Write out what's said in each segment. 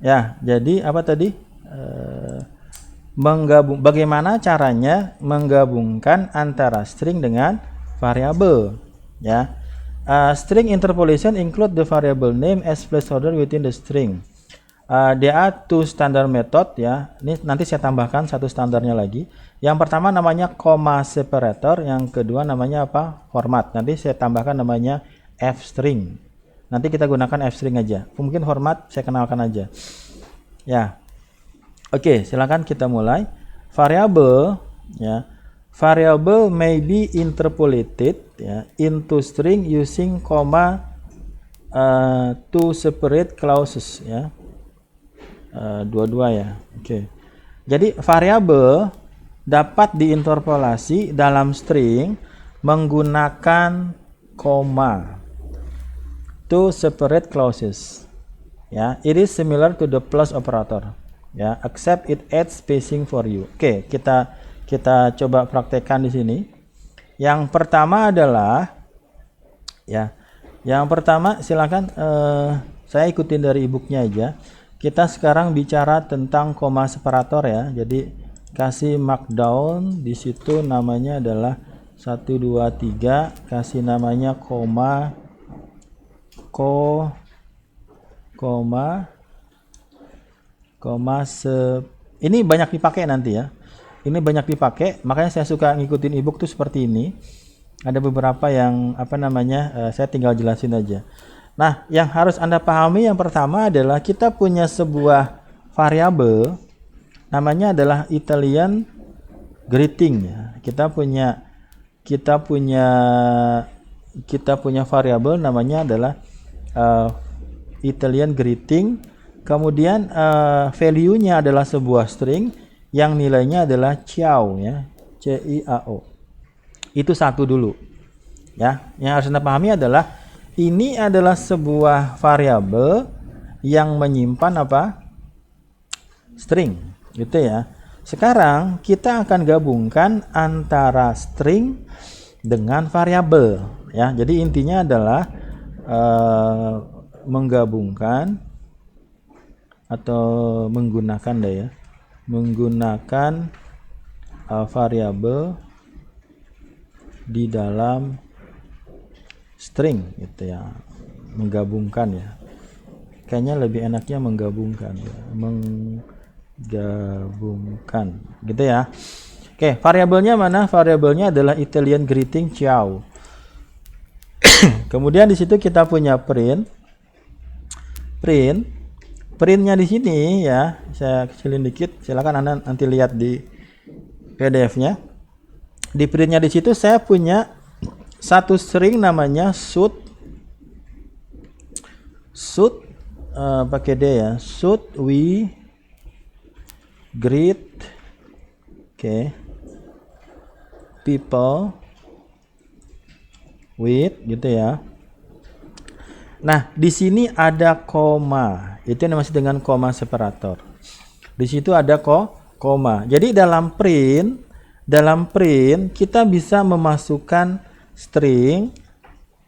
Ya, jadi apa tadi? Bagaimana caranya menggabungkan antara string dengan variabel, ya. String interpolation include the variable name as placeholder within the string. There are two standard method, ya. Ini nanti saya tambahkan satu standarnya lagi. Yang pertama namanya comma separator, yang kedua namanya apa? Format. Nanti saya tambahkan namanya f string. Nanti kita gunakan f string aja. Mungkin format saya kenalkan aja. Ya. Oke, silakan kita mulai. Variable, ya. Variable may be interpolated, ya, into string using comma to separate clauses, ya. Dua-dua ya. Oke. Jadi variabel dapat diinterpolasi dalam string menggunakan koma to separate clauses. Ya, it is similar to the plus operator. Ya, except it adds spacing for you. Oke, kita coba praktekkan di sini. Yang pertama adalah, ya, yang pertama silakan saya ikutin dari e-booknya aja. Kita sekarang bicara tentang koma separator, ya. Jadi kasih markdown, di situ namanya adalah 1 2 3, kasih namanya koma ini banyak dipakai nanti, ya. Ini banyak dipakai, makanya saya suka ngikutin e-book tuh seperti ini. Ada beberapa yang apa namanya, saya tinggal jelasin aja. Nah, yang harus Anda pahami yang pertama adalah kita punya sebuah variabel namanya adalah Italian greeting, ya. Kita punya variabel namanya adalah Italian greeting. Kemudian value-nya adalah sebuah string yang nilainya adalah ciao, ya, ciao. Itu satu dulu, ya. Yang harus Anda pahami adalah ini adalah sebuah variabel yang menyimpan apa? String, gitu ya. Sekarang kita akan gabungkan antara string dengan variabel, ya. Jadi intinya adalah menggabungkan atau menggunakan deh, ya. Menggunakan variabel di dalam string, gitu ya. Menggabungkan, ya. Kayaknya lebih enaknya menggabungkan, ya. Menggabungkan, gitu ya. Oke, variabelnya mana? Variabelnya adalah Italian greeting ciao. Kemudian di situ kita punya printnya di sini, ya. Saya kecilin dikit, silakan Anda nanti lihat di PDF-nya. Di printnya di situ saya punya satu string namanya should pakai D, ya. Should we greet people with, gitu ya. Nah, di sini ada koma. Itu yang masih dengan koma separator. Di situ ada koma. Jadi dalam print kita bisa memasukkan string,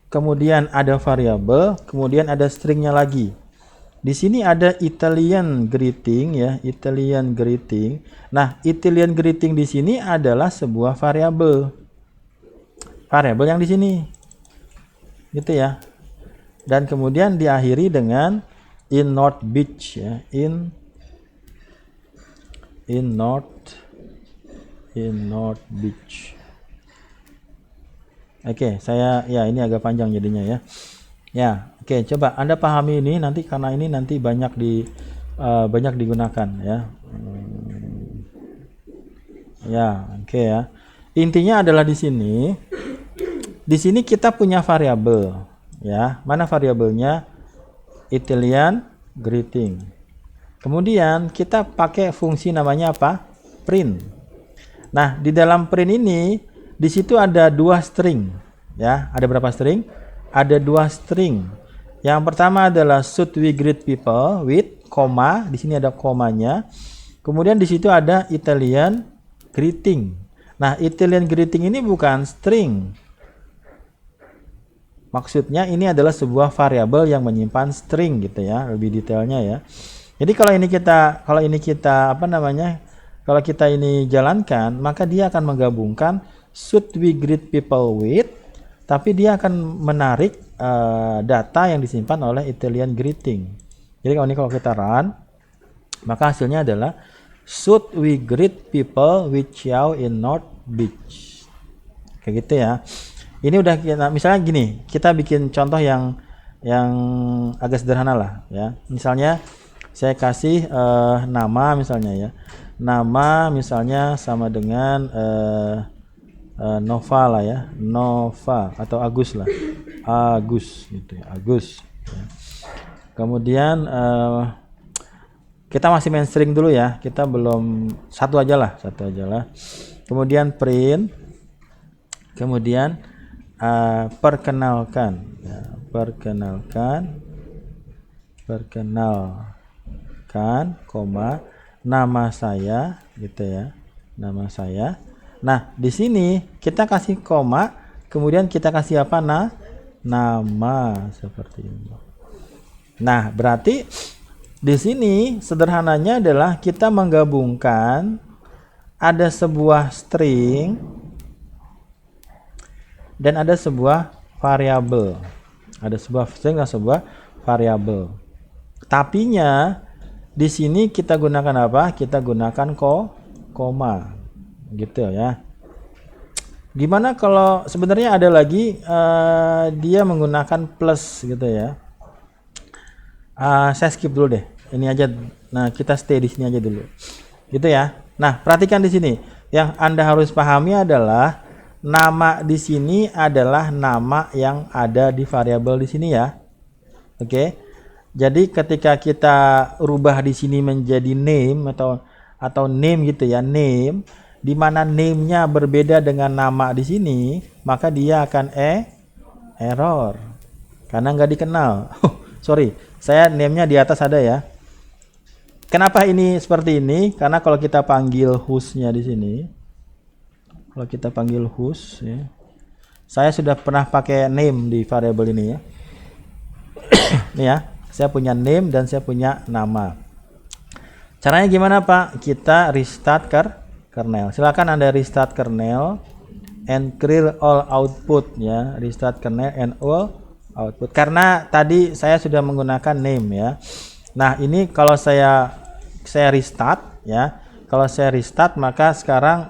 kemudian ada variabel, kemudian ada stringnya lagi. Di sini ada Italian greeting, ya, Italian greeting. Nah, Italian greeting di sini adalah sebuah variabel yang di sini, gitu ya. Dan kemudian diakhiri dengan in North Beach, ya, in North Beach. Oke, ini agak panjang jadinya, ya. Ya, oke, coba Anda pahami ini nanti, karena ini nanti banyak digunakan, ya. Ya, oke, ya. Intinya adalah di sini kita punya variabel, ya. Mana variabelnya? Italian greeting. Kemudian kita pakai fungsi namanya apa? Print. Nah, di dalam print ini di situ ada dua string, ya. Ada berapa string? Ada dua string. Yang pertama adalah should we greet people with, koma, di sini ada komanya. Kemudian di situ ada Italian greeting. Nah, Italian greeting ini bukan string. Maksudnya ini adalah sebuah variabel yang menyimpan string, gitu ya, lebih detailnya, ya. Jadi kalau ini kita apa namanya? Kalau kita ini jalankan, maka dia akan menggabungkan should we greet people with, tapi dia akan menarik data yang disimpan oleh Italian greeting. Jadi kalau kita run, maka hasilnya adalah should we greet people with ciao in North Beach. Kayak gitu ya. Ini udah misalnya gini, kita bikin contoh yang agak sederhana lah ya. Misalnya saya kasih nama misalnya ya. Nama misalnya sama dengan Nova lah ya, Nova atau Agus lah, Agus gitu ya, Agus ya. Kemudian kita masih main string dulu ya, kita belum satu aja lah. Kemudian print, kemudian perkenalkan ya, perkenalkan koma nama saya gitu ya, nama saya. Nah di sini kita kasih koma, kemudian kita kasih apa? Nama seperti ini. Nah berarti di sini sederhananya adalah kita menggabungkan ada sebuah string dan ada sebuah variabel, ada sebuah string dan sebuah variabel. Tapinya di sini kita gunakan apa? Kita gunakan koma, gitu ya. Gimana kalau sebenarnya ada lagi dia menggunakan plus gitu ya? Saya skip dulu deh. Ini aja. Nah kita stay di sini aja dulu, gitu ya. Nah perhatikan di sini. Yang Anda harus pahami adalah nama di sini adalah nama yang ada di variabel di sini ya. Oke. Jadi ketika kita rubah di sini menjadi name atau name gitu ya, name, di mana name-nya berbeda dengan nama di sini, maka dia akan error karena nggak dikenal. Sorry, saya name-nya di atas ada ya. Kenapa ini seperti ini? Karena kalau kita panggil host-nya di sini, kalau kita panggil host ya, saya sudah pernah pakai name di variabel ini ya. Nih ya. Saya punya name dan saya punya nama. Caranya gimana Pak? Kita restart kernel. Silakan Anda restart kernel and clear all output ya. Restart kernel and all output. Karena tadi saya sudah menggunakan name ya. Nah ini kalau saya restart ya. Kalau saya restart maka sekarang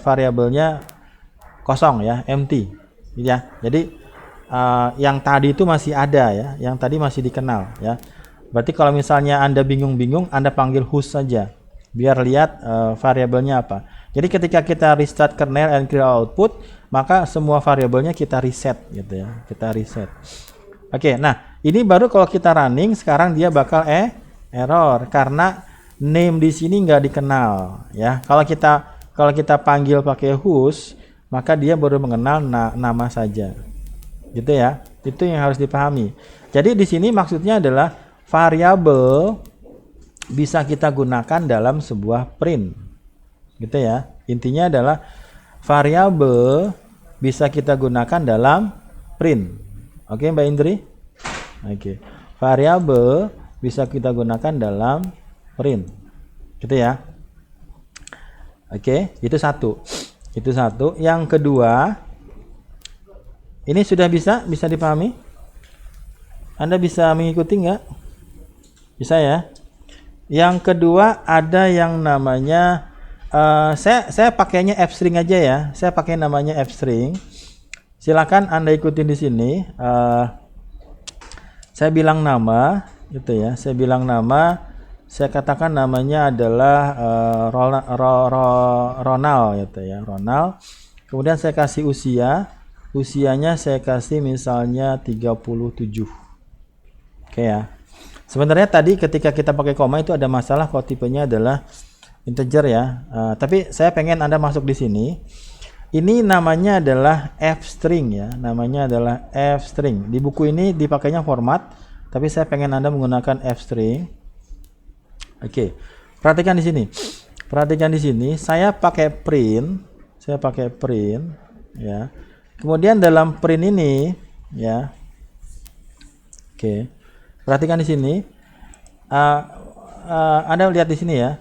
variabelnya kosong ya, empty ya. Jadi yang tadi itu masih ada ya, yang tadi masih dikenal ya. Berarti kalau misalnya Anda bingung-bingung, Anda panggil host saja biar lihat variabelnya apa. Jadi ketika kita restart kernel and clear output, maka semua variabelnya kita reset gitu ya, kita reset. Oke, nah ini baru kalau kita running, sekarang dia bakal error karena name di sini nggak dikenal ya. Kalau kita panggil pakai host, maka dia baru mengenal nama saja. Gitu ya, itu yang harus dipahami. Jadi di sini maksudnya adalah variabel bisa kita gunakan dalam sebuah print, gitu ya. Intinya adalah variabel bisa kita gunakan dalam print. Oke Mbak Indri? Oke. Variabel bisa kita gunakan dalam print, gitu ya. Oke, itu satu. Yang kedua, ini sudah bisa dipahami? Anda bisa mengikuti nggak? Bisa ya. Yang kedua ada yang namanya saya pakainya f-string aja ya. Saya pakai namanya f-string. Silakan Anda ikutin di sini. Saya bilang nama, gitu ya. Saya bilang nama. Saya katakan namanya adalah Ronald, gitu ya. Ronald. Kemudian saya kasih usia. Usianya saya kasih misalnya 37. Oke ya. Sebenarnya tadi ketika kita pakai koma itu ada masalah kalau tipenya adalah integer ya. Tapi saya pengen Anda masuk di sini. Ini namanya adalah f-string ya. Namanya adalah f-string. Di buku ini dipakainya format, tapi saya pengen Anda menggunakan f-string. Oke. Perhatikan di sini. Saya pakai print. Ya. Kemudian dalam print ini ya, oke, perhatikan di sini Anda lihat di sini ya.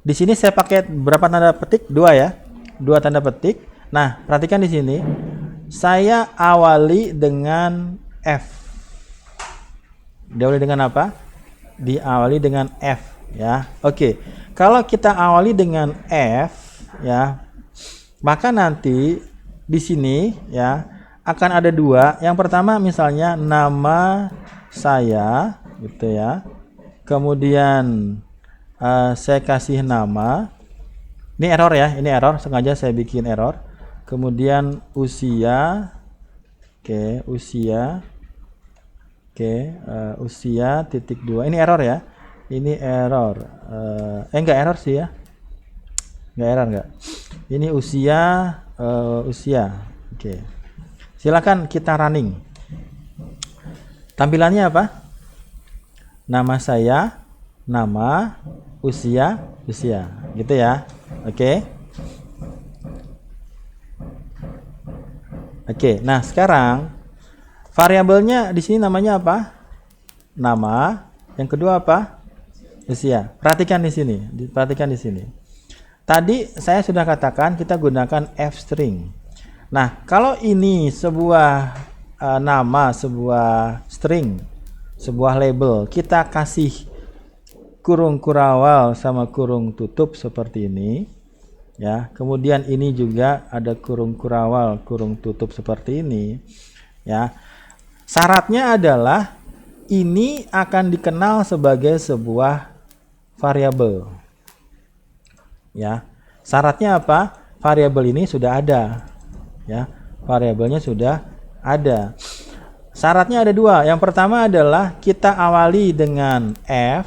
Di sini saya pakai berapa tanda petik? 2 ya. 2 tanda petik. Nah, perhatikan di sini. Saya awali dengan F. Diawali dengan apa? Diawali dengan F ya. Oke. Kalau kita awali dengan F ya, maka nanti di sini ya akan ada 2. Yang pertama misalnya nama saya gitu ya. Kemudian saya kasih nama. Ini error ya, ini error, sengaja saya bikin error. Kemudian usia. Oke, usia. Oke, usia titik 2. Ini error ya. Ini error. Enggak error sih ya. Enggak error enggak. Ini usia usia. Oke. Silakan kita running. Tampilannya apa? Nama saya, nama, usia, usia. Gitu ya. Oke. Oke, nah sekarang variabelnya di sini namanya apa? Nama. Yang kedua apa? Usia. Perhatikan di sini, perhatikan di sini. Tadi saya sudah katakan kita gunakan F string. Nah, kalau ini sebuah nama, sebuah string, sebuah label, kita kasih kurung kurawal sama kurung tutup seperti ini. Ya, kemudian ini juga ada kurung kurawal, kurung tutup seperti ini. Ya, syaratnya adalah ini akan dikenal sebagai sebuah variabel. Ya, syaratnya apa? Variabel ini sudah ada. Ya, variabelnya sudah ada. Syaratnya ada 2. Yang pertama adalah kita awali dengan F.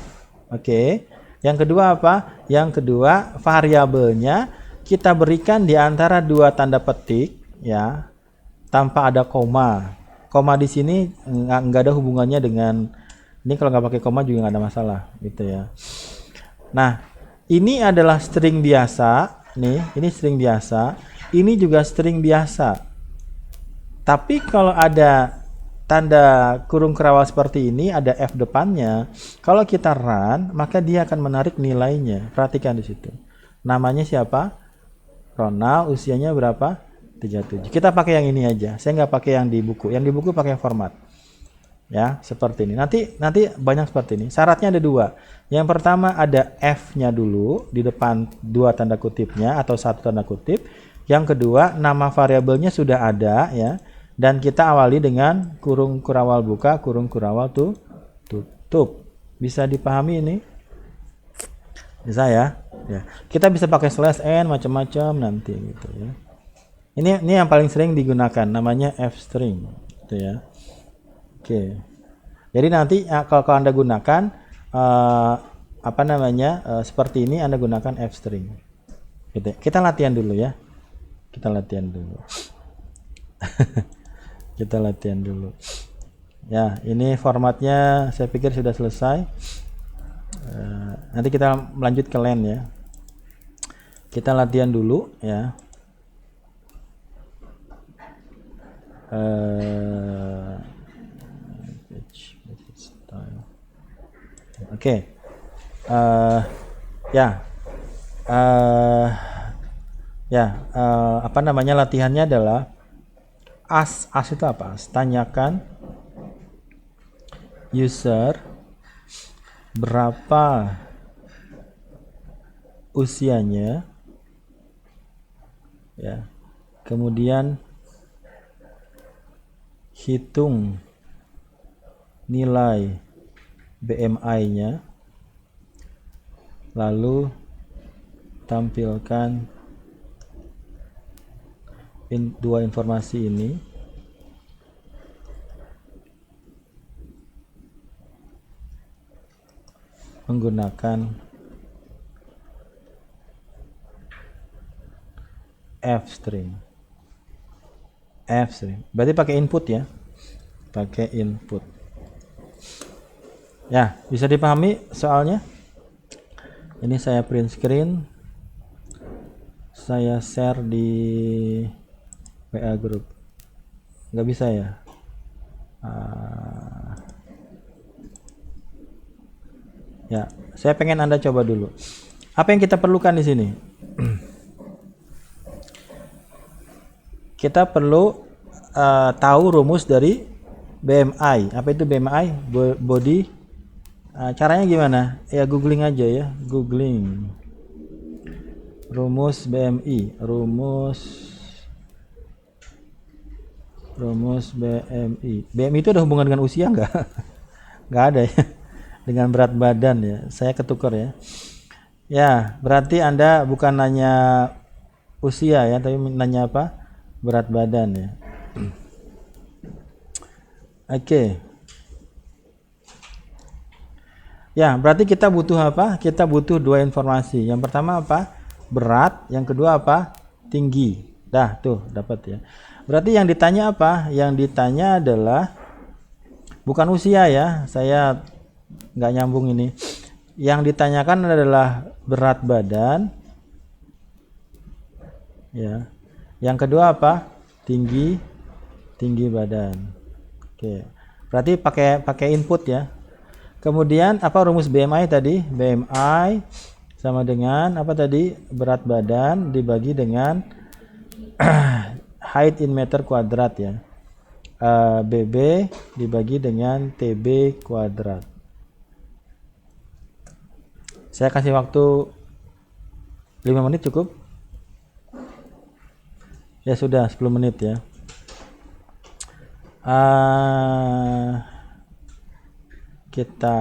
Oke. Yang kedua apa? Yang kedua variabelnya kita berikan di antara 2 tanda petik ya, tanpa ada koma. Koma di sini nggak ada hubungannya dengan ini, kalau nggak pakai koma juga nggak ada masalah gitu ya. Nah, ini adalah string biasa nih, ini string biasa, ini juga string biasa. Tapi kalau ada tanda kurung kerawal seperti ini, ada F depannya, kalau kita run, maka dia akan menarik nilainya. Perhatikan di situ. Namanya siapa? Ronald, usianya berapa? 37. Kita pakai yang ini aja. Saya nggak pakai yang di buku. Yang di buku pakai format. Ya, seperti ini. Nanti banyak seperti ini. Syaratnya ada 2. Yang pertama ada F-nya dulu di depan 2 tanda kutipnya atau 1 tanda kutip. Yang kedua, nama variabelnya sudah ada ya. Dan kita awali dengan kurung kurawal buka, kurung kurawal tutup. Bisa dipahami ini? Bisa ya? Ya. Kita bisa pakai slash n macam-macam nanti gitu ya. Ini yang paling sering digunakan, namanya f string gitu ya. Oke. Jadi nanti kalau Anda gunakan apa namanya? Seperti ini Anda gunakan f string. Gitu. Kita latihan dulu ya. Kita latihan dulu. Kita latihan dulu. Ya, ini formatnya saya pikir sudah selesai. Nanti kita lanjut ke LAN ya. Kita latihan dulu ya. Oke. Apa namanya, latihannya adalah as itu apa? Tanyakan user berapa usianya ya, kemudian hitung nilai BMI-nya, lalu tampilkan 2 informasi ini. Menggunakan f string. Berarti pakai input ya. Pakai input. Ya, bisa dipahami soalnya? Ini saya print screen. Saya share di WA group. Nggak bisa ya? Ya, saya pengen Anda coba dulu. Apa yang kita perlukan di sini? Kita perlu tahu rumus dari BMI. Apa itu BMI? Body. Caranya gimana? Ya googling aja ya, googling. Rumus BMI, rumus BMI. BMI itu ada hubungan dengan usia nggak? Nggak ada ya. Dengan berat badan ya. Saya ketukar ya. Ya, berarti Anda bukan nanya usia ya, tapi nanya apa? Berat badan ya. Oke. Ya, berarti kita butuh apa? Kita butuh dua informasi. Yang pertama apa? Berat. Yang kedua apa? Tinggi. Dah, tuh dapat ya. Berarti yang ditanya apa? Yang ditanya adalah bukan usia ya. Saya nggak nyambung ini. Yang ditanyakan adalah berat badan. Ya. Yang kedua apa? Tinggi badan. Oke. Berarti pakai input ya. Kemudian apa rumus BMI tadi? BMI sama dengan apa tadi? Berat badan dibagi dengan height in meter kuadrat ya. BB dibagi dengan TB kuadrat. Saya kasih waktu 5 menit cukup? Ya sudah 10 menit ya. Kita